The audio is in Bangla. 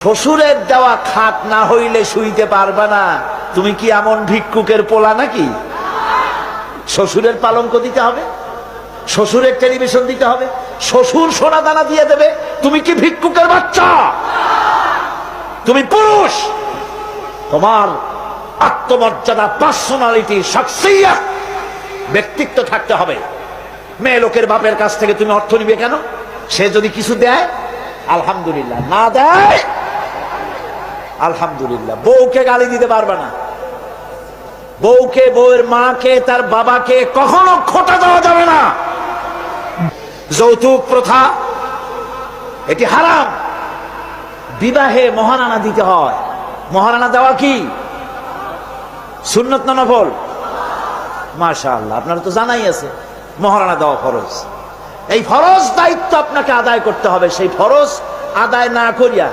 শ্বশুরের দেওয়া খাট না হইলে শুইতে পারবে না। তুমি কি এমন ভিক্ষুকের পোলা নাকি? শ্বশুরের পালঙ্ক দিতে হবে, শ্বশুরের টেলিভিশন দিতে হবে, শ্বশুর সোনা দানা দিয়ে দেবে। তুমি কি ভিক্ষুকের বাচ্চা? তুমি পুরুষ, তোমার আত্মমর্যাদা, পার্সোনালিটি, শখসিয়ত, ব্যক্তিত্ব থাকতে হবে। মেয়ে লোকের বাপের কাছ থেকে তুমি অর্থ নিবে কেন? সে যদি কিছু দেয় আলহামদুলিল্লাহ, না দেয় আলহামদুলিল্লাহ। বউকে গালি দিতে পারবে না, বউকে, বউয়ের মাকে, তার বাবাকে কখনো খোঁটা দেওয়া যাবে না। যৌতুক প্রথা এটি হারাম। বিবাহে মহারানা দিতে হয়। মহারানা দেওয়া কি সুন্নত না নফল? মাশাআল্লাহ, আপনারা তো জানাই আছে মহারানা দেওয়া ফরজ। এই ফরজ দায়িত্ব আপনাকে আদায় করতে হবে। সেই ফরজ আদায় না করিয়া